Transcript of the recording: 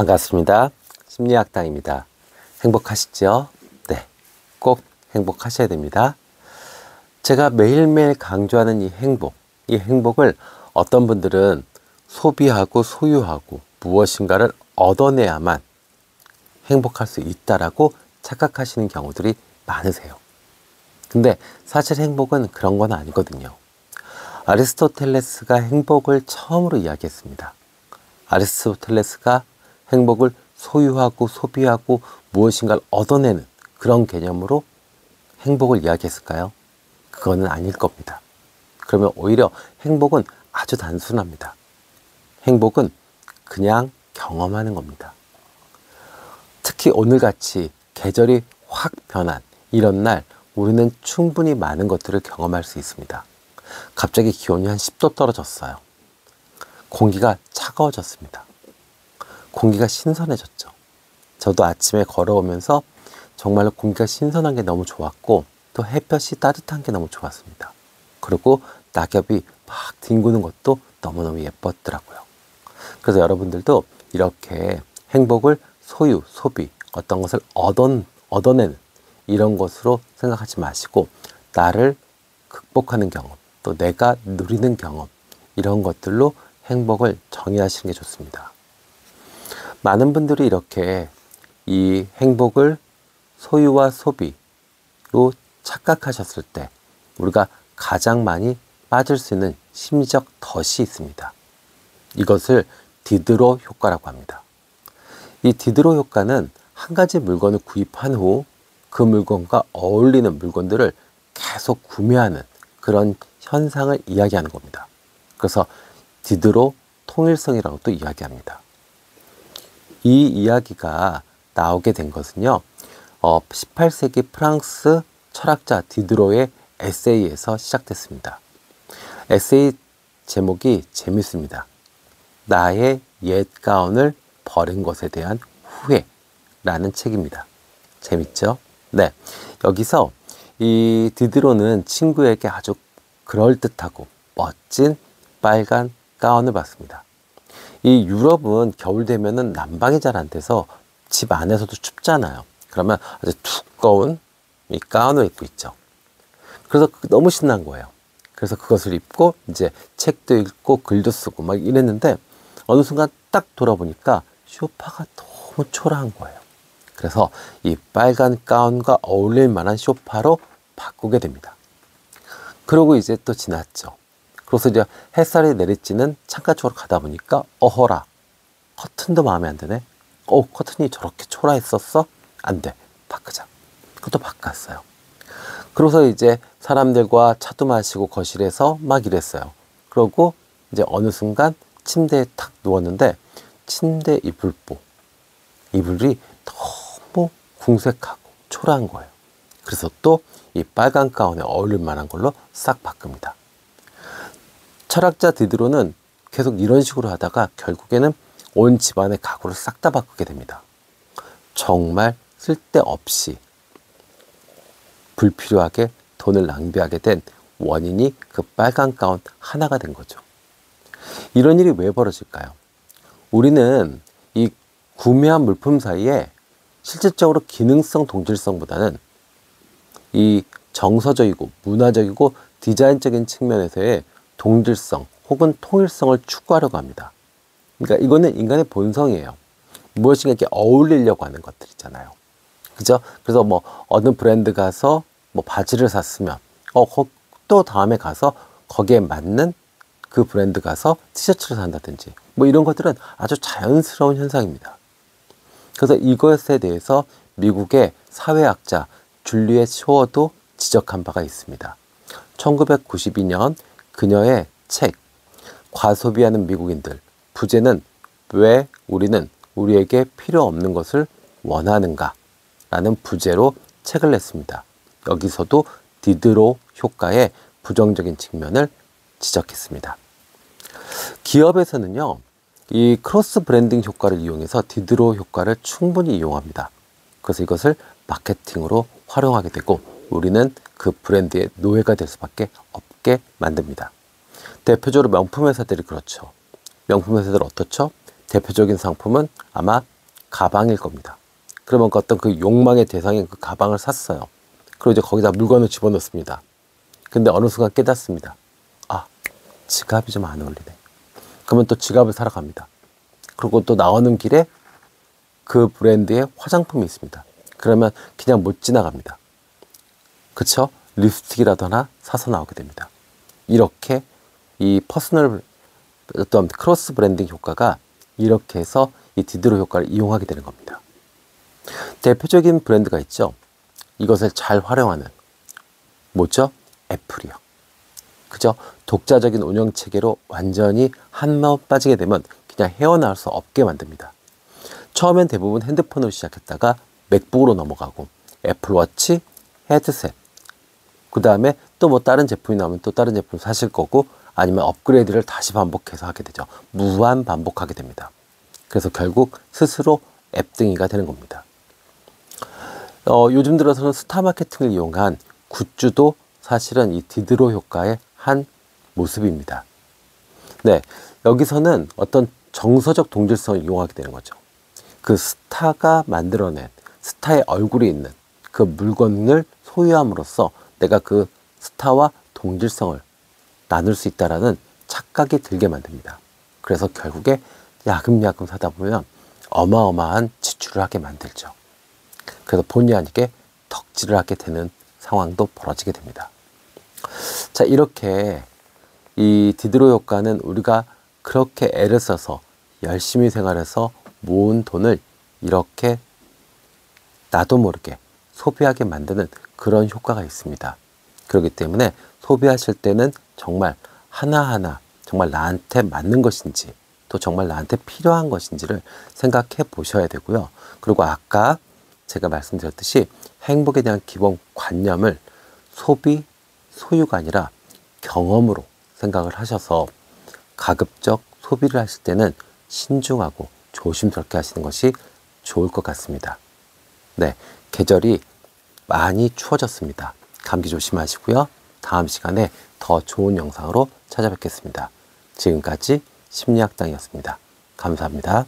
반갑습니다. 심리학당입니다. 행복하시죠? 네, 꼭 행복하셔야 됩니다. 제가 매일매일 강조하는 이 행복을 어떤 분들은 소비하고 소유하고 무엇인가를 얻어내야만 행복할 수 있다라고 착각하시는 경우들이 많으세요. 근데 사실 행복은 그런 건 아니거든요. 아리스토텔레스가 행복을 처음으로 이야기했습니다. 아리스토텔레스가 행복을 소유하고 소비하고 무엇인가를 얻어내는 그런 개념으로 행복을 이야기했을까요? 그거는 아닐 겁니다. 그러면 오히려 행복은 아주 단순합니다. 행복은 그냥 경험하는 겁니다. 특히 오늘같이 계절이 확 변한 이런 날 우리는 충분히 많은 것들을 경험할 수 있습니다. 갑자기 기온이 한 10도 떨어졌어요. 공기가 차가워졌습니다. 공기가 신선해졌죠. 저도 아침에 걸어오면서 정말로 공기가 신선한 게 너무 좋았고 또 햇볕이 따뜻한 게 너무 좋았습니다. 그리고 낙엽이 막 뒹구는 것도 너무너무 예뻤더라고요. 그래서 여러분들도 이렇게 행복을 소유, 소비, 어떤 것을 얻어내는 이런 것으로 생각하지 마시고 나를 극복하는 경험, 또 내가 누리는 경험 이런 것들로 행복을 정의하시는 게 좋습니다. 많은 분들이 이렇게 이 행복을 소유와 소비로 착각하셨을 때 우리가 가장 많이 빠질 수 있는 심리적 덫이 있습니다. 이것을 디드로 효과라고 합니다. 이 디드로 효과는 한 가지 물건을 구입한 후 그 물건과 어울리는 물건들을 계속 구매하는 그런 현상을 이야기하는 겁니다. 그래서 디드로 통일성이라고 또 이야기합니다. 이 이야기가 나오게 된 것은요, 18세기 프랑스 철학자 디드로의 에세이에서 시작됐습니다. 에세이 제목이 재밌습니다. 나의 옛 가운을 버린 것에 대한 후회라는 책입니다. 재밌죠? 네. 여기서 이 디드로는 친구에게 아주 그럴듯하고 멋진 빨간 가운을 받습니다. 이 유럽은 겨울 되면은 난방이 잘 안 돼서 집 안에서도 춥잖아요. 그러면 아주 두꺼운 이 가운을 입고 있죠. 그래서 너무 신난 거예요. 그래서 그것을 입고 이제 책도 읽고 글도 쓰고 막 이랬는데 어느 순간 딱 돌아보니까 소파가 너무 초라한 거예요. 그래서 이 빨간 가운과 어울릴 만한 소파로 바꾸게 됩니다. 그러고 이제 또 지났죠. 그래서 이제 햇살이 내리쬐는 창가 쪽으로 가다 보니까 어허라, 커튼도 마음에 안 드네. 커튼이 저렇게 초라했었어? 안 돼, 바꾸자. 그것도 바꿨어요. 그래서 이제 사람들과 차도 마시고 거실에서 막 이랬어요. 그러고 이제 어느 순간 침대에 탁 누웠는데 침대 이불이 너무 궁색하고 초라한 거예요. 그래서 또 이 빨간 가운에 어울릴 만한 걸로 싹 바꿉니다. 철학자 디드로는 계속 이런 식으로 하다가 결국에는 온 집안의 가구를 싹 다 바꾸게 됩니다. 정말 쓸데없이 불필요하게 돈을 낭비하게 된 원인이 그 빨간 가운 하나가 된 거죠. 이런 일이 왜 벌어질까요? 우리는 이 구매한 물품 사이에 실질적으로 기능성 동질성보다는 이 정서적이고 문화적이고 디자인적인 측면에서의 동질성 혹은 통일성을 추구하려고 합니다. 그러니까 이거는 인간의 본성이에요. 무엇인가 이렇게 어울리려고 하는 것들 있잖아요. 그죠? 그래서 뭐 어느 브랜드 가서 뭐 바지를 샀으면 또 다음에 가서 거기에 맞는 그 브랜드 가서 티셔츠를 산다든지 뭐 이런 것들은 아주 자연스러운 현상입니다. 그래서 이것에 대해서 미국의 사회학자 줄리엣 쇼어도 지적한 바가 있습니다. 1992년 그녀의 책 과소비하는 미국인들 부제는 왜 우리는 우리에게 필요 없는 것을 원하는가 라는 부제로 책을 냈습니다. 여기서도 디드로 효과의 부정적인 측면을 지적했습니다. 기업에서는요, 이 크로스 브랜딩 효과를 이용해서 디드로 효과를 충분히 이용합니다. 그래서 이것을 마케팅으로 활용하게 되고 우리는 그 브랜드의 노예가 될 수밖에 없게 만듭니다. 대표적으로 명품 회사들이 그렇죠. 명품 회사들 어떻죠? 대표적인 상품은 아마 가방일 겁니다. 그러면 어떤 그 욕망의 대상인 그 가방을 샀어요. 그리고 이제 거기다 물건을 집어넣습니다. 근데 어느 순간 깨닫습니다. 아, 지갑이 좀 안 어울리네. 그러면 또 지갑을 사러 갑니다. 그리고 또 나오는 길에 그 브랜드의 화장품이 있습니다. 그러면 그냥 못 지나갑니다. 그쵸? 립스틱이라도 하나 사서 나오게 됩니다. 이렇게 이 퍼스널 어떤 크로스 브랜딩 효과가 이렇게 해서 이 디드로 효과를 이용하게 되는 겁니다. 대표적인 브랜드가 있죠. 이것을 잘 활용하는 뭐죠? 애플이요. 그죠? 독자적인 운영체계로 완전히 한번 빠지게 되면 그냥 헤어나올 수 없게 만듭니다. 처음엔 대부분 핸드폰으로 시작했다가 맥북으로 넘어가고 애플워치, 헤드셋, 그 다음에 또 뭐 다른 제품이 나오면 또 다른 제품 사실 거고 아니면 업그레이드를 다시 반복해서 하게 되죠. 무한 반복하게 됩니다. 그래서 결국 스스로 앱등이가 되는 겁니다. 요즘 들어서는 스타 마케팅을 이용한 굿즈도 사실은 이 디드로 효과의 한 모습입니다. 네, 여기서는 어떤 정서적 동질성을 이용하게 되는 거죠. 그 스타가 만들어낸 스타의 얼굴이 있는 그 물건을 소유함으로써 내가 그 스타와 동질성을 나눌 수 있다라는 착각이 들게 만듭니다. 그래서 결국에 야금야금 사다 보면 어마어마한 지출을 하게 만들죠. 그래서 본의 아니게 덕질을 하게 되는 상황도 벌어지게 됩니다. 자, 이렇게 이 디드로 효과는 우리가 그렇게 애를 써서 열심히 생활해서 모은 돈을 이렇게 나도 모르게 소비하게 만드는 그런 효과가 있습니다. 그렇기 때문에 소비하실 때는 정말 하나하나 정말 나한테 맞는 것인지 또 정말 나한테 필요한 것인지를 생각해 보셔야 되고요. 그리고 아까 제가 말씀드렸듯이 행복에 대한 기본 관념을 소비, 소유가 아니라 경험으로 생각을 하셔서 가급적 소비를 하실 때는 신중하고 조심스럽게 하시는 것이 좋을 것 같습니다. 네, 계절이 많이 추워졌습니다. 감기 조심하시고요. 다음 시간에 더 좋은 영상으로 찾아뵙겠습니다. 지금까지 심리학당이었습니다. 감사합니다.